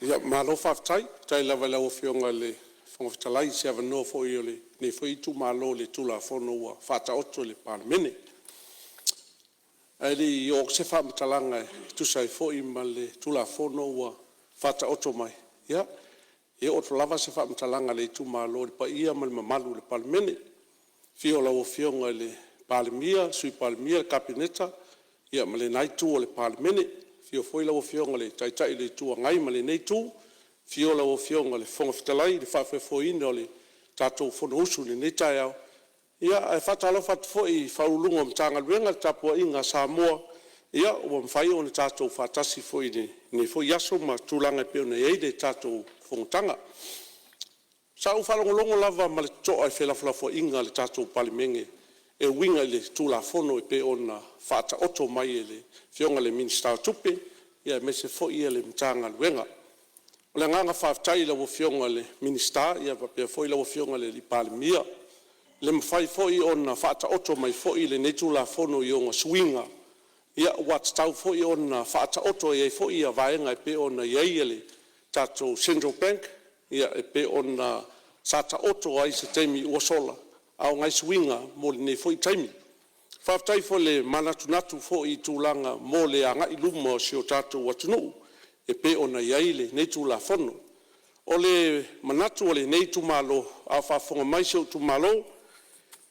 Ia malo faafetai tai lava le auafioga le fagafitalai se avanoa foʻi o le nei foi tumālo le tulafono ua faataoto i le palemene ae lei o se faamatalaga e tusai foʻi ma le tulafono ua faataoto mai ia e o lava se faamatalaga le tumālo le paia ma le mamalu le palemene fio la auafioga i le palemia sui palemia le kapineta ia ma lenai tu o le palemene fio foi la auafioga le taʻitaʻi le tuagai ma lenei tu fio la auafioga le fogafitalai le faafefoina o le tatou fono usu lenei taeao ia e faatalofa atu foʻi faululuga o matagaluega le tapuaʻiga Samoa ia ua mafai ona tatou faatasi foʻi nei foʻi aso ma tulaga e peona ai le tatou fogotaga sau faalogologo lava ma le totoʻa e felafolafoaʻiga le tatou palemege e uiga i le tulafono e pe ona faataoto mai e le fioga le minista tupe ia me se foʻi ia le matagaluega o le agaga faafetai laua fioga le minista ia pea foʻi laua fioga le lipalemia le mafai foʻi ona faataoto mai foʻi lenei tulafono i oga suiga ia ua tatau foʻi ona faataoto ai foʻi ia vaega e pe ona iai e le tatou Central Bank ia e pe ona sa taoto ai se taimi ua sola aogai suiga mo lenei foʻi taimi faafetai fo le manatunatu foʻi tulaga mo le agaʻi luma o sio tatou atunuu e pe ona iai lenei tulafono o le manatu o lenei tumālo a faafoga mai seo tumālo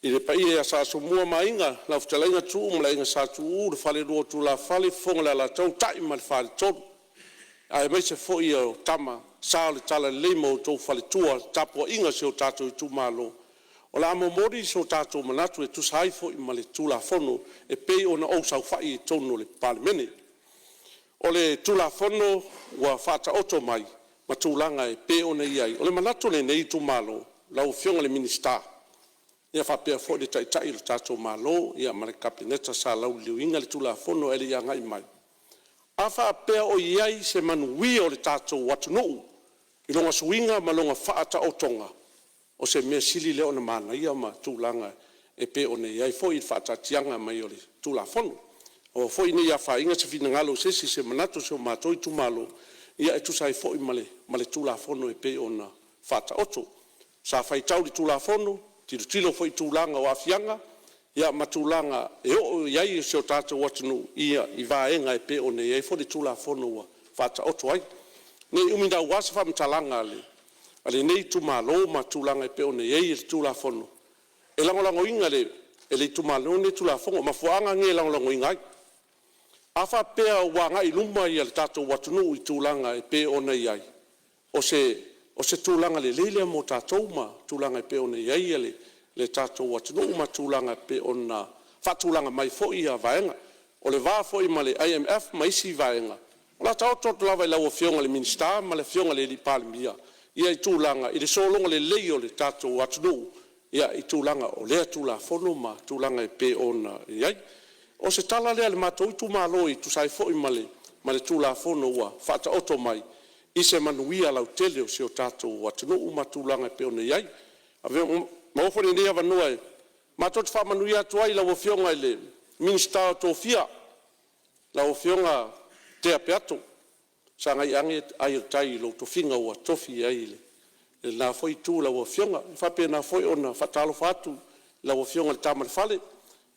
i le paia ia sa somua maiga laufutalaiga tuu ma laiga sa tuu le falelua tulafale fofoga le alatou taʻi ma le faletolu ae maise foʻi o tama sa o le tala lelei ma outou faletua tapuaʻiga seo tatou i tumālo o le a momoli so tatou manatu e tusa ai foʻi ma le tulafono e pei ona ou saufaʻi e tonu o le palemene o le tulafono ua faataoto mai ma tulaga e pe ona iai o le manatu lenei tumālo lauafioga le minista ia faapea foʻi le taʻitaʻi o le tatou mālō ia ma le kapineta sa lauliliuiga le tulafono e le iagaʻi mai a faapea o iai se manuia o le tatou atunuu i loga suiga ma loga faataotoga o se mea sili le ona manaia ma tulaga e pe ona iai foʻi i faatatiaga mai o le tulafono o foʻi nei afaiga se finagalo sesi se manatu seo matou i tumālo ia e tusa ai foʻi ma le tulafono e pe ona faataoto sa faitau le tulafono tilotilo foʻi tulaga o afiaga ia ma tulaga e oo iai seo tatou atunuu ia i vaega e pe ona iai foʻi le tulafono ua faataoto ai nei uminau asa faamatalaga a lenei tumālo ma tulaga e pe ona iai e le tulafono e lagolagoiga e le tumālo nei tulafono ma fuaaga ge lagolagoiga ai a faapea ua agaʻi luma ia le tatou atunuu i tulaga e pe ona iai o se tulaga lelei lea mo tatou ma tulaga e pe ona iai ia le tatou atunuu ma tulaga pe ona faatulaga mai foʻi ia vaega o le vā foʻi ma le IMF ma isi vaega o la taototo lava i laua fioga le minista ma le fioga le lipalemia ia i tulaga i le sologa lelei o le tatou atunuu ia i tulaga o lea tulafono ma tulaga e pe ona iai o se tala lea le matou i tumālo i tusai foʻi ma le tulafono ua faataoto mai i se manuia lautele o seo tatou atunuu ma tulaga e pe ona iai ma ofo lenei avanua e matou te faamanuia atu ai lauafioga i le minista o tofia lauafioga te apeato sa gaiage ai o tai lou tofiga ua tofi ai le na foi tu lauafioga faapena foi ona faatalofa atu lauafioga le tamalefale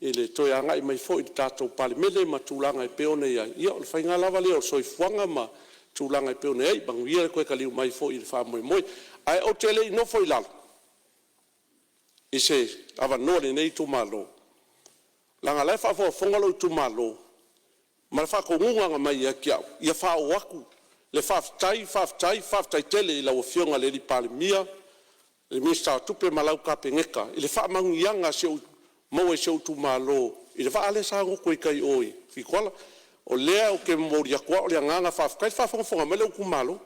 i le toe agaʻi mai foʻi le tatou palemele ma tulaga e pe ona iai ia o le faiga lava lea o le soifuaga ma tulaga e pe ona iai maguia le koe kaliu mai foʻi i le faamoemoe ae o te leʻi nofo i lalo i se avanoa lenei tumālo lagalae faafogafoga lou tumālo ma le faakouguga mai ia kiaʻu ia faao aku le faafetai tele i lauafioga le lipalemia le minista tupe ma lau kapegeka i le faamaguiaga seo maua i seo tumālo i le faale sagoko i kai oi fikoala o lea o ke moriakuā o le agaga faafekai faafogafoga mai le ukumālo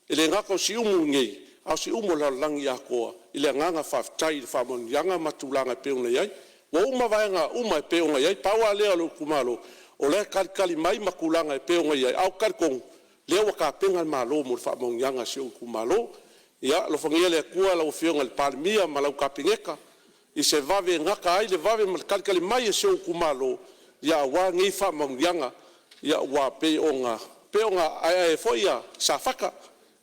e le gaka o siumu igei ao siumu o le alalagi akoa i le agaga faafetai i le faamaguiaga ma tulaga e pe ona iai ua uma vaega uma e pe ona iai paua lea o le ukumālo o lea kalikali mai ma kulaga e pe ona iai ao kalikogu lea ua kapega le mālō mo le faamaguiaga seo ukumālo ia lofagia le akua lauafioga le palemia ma lau kapegeka i se vave ngaka ai le vave ma le kalikali mai e seo ukumālo ia auā gei faamaguiaga ia ua pe onga ae foʻi ia sa faka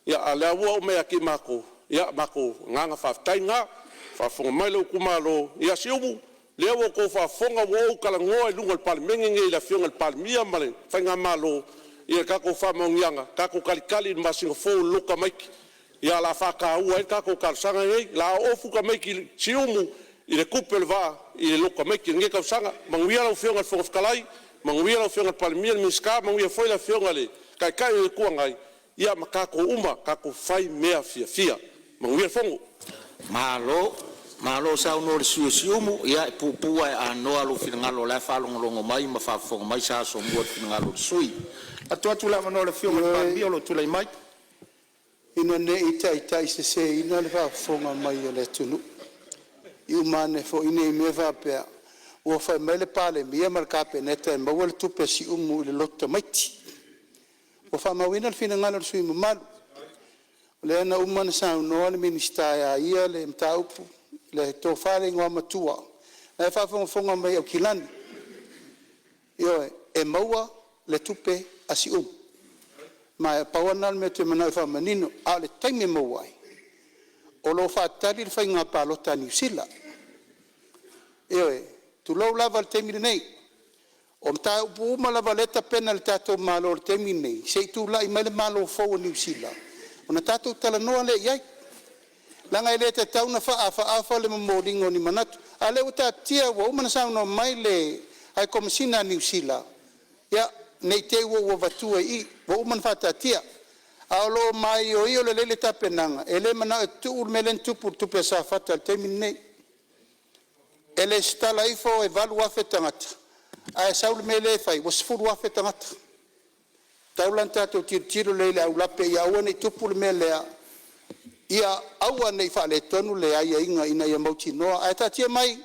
ia a le ua o mea ki mako ia mako nganga whaftainga whafonga mai lau kumalo ia siumu lea wo ko whafonga wo kalangoa i lunga le palimengi nge i la fionga le palimia male whainga malo ia kako whamaungianga kako kalikali ma Singapore luka maiki ia la whakaua kako kalsanga ngei la ofu ka maiki siumu i le kupe le vaa i le luka maiki nge kausanga manguia lau fionga le whongafkalai manguia lau fionga le palimia le miska manguia foi la fionga le kai le kuangai ia makako uma kako fai mea fia manguia fongo malo sa no le siumu ia pupua e anoa lo finangalo la falongolongo mai ma fafonga mai sa so mo finangalo sui atu la mano le fionga pa biolo tu le mai ina ne ita se ina le fafonga mai le tunu iu mane fo ine me va pe o fa mele pale mia marka pe neta ma wel tu pe siumu le lotta maiti o fa ma wina le finangalo sui malu le na umana sa no le minista ia le mtaupu le to fare ngwa matua na fa fonga mai o kilani yo e maua le tupe asium ma pawana me te mana fa manino a le taimi mawai o lo fa tali le fainga pa lo tani sila yo tu lo lava le taimi nei o mta pu ma lava le ta penal tato malo le taimi nei sei tu la i male malo fo ni sila ona tato tala no le yai langa ile te tauna fa le molingo ni manatu ale uta tia wo mana sa no mai le ai komisina ni sila ya nei te wo vatua i wo man fata tia alo mai o io le tapenanga ele mana tu melen tu pour tu pesa fata termine ele sta la ifo e valu afetangata ai saul mele fai was furu afetangata taulanta to tiro le au la pe ya woni tu pour mele ia aua nei fa le tonu le ai inga ina ia mauti no ai tatia mai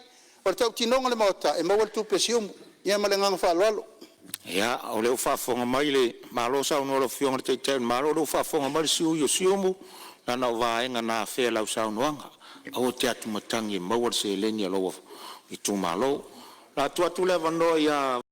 o tau tinonga le mauta e mawal tu pesium ia malenga fa lolo ia o le fafonga mai le malo sa no lo fionga te malo lo fafonga mai siumu na na vaenga na fe la sa noanga o te atu matangi mawal se lenia lo i tu malo la tu le vano ia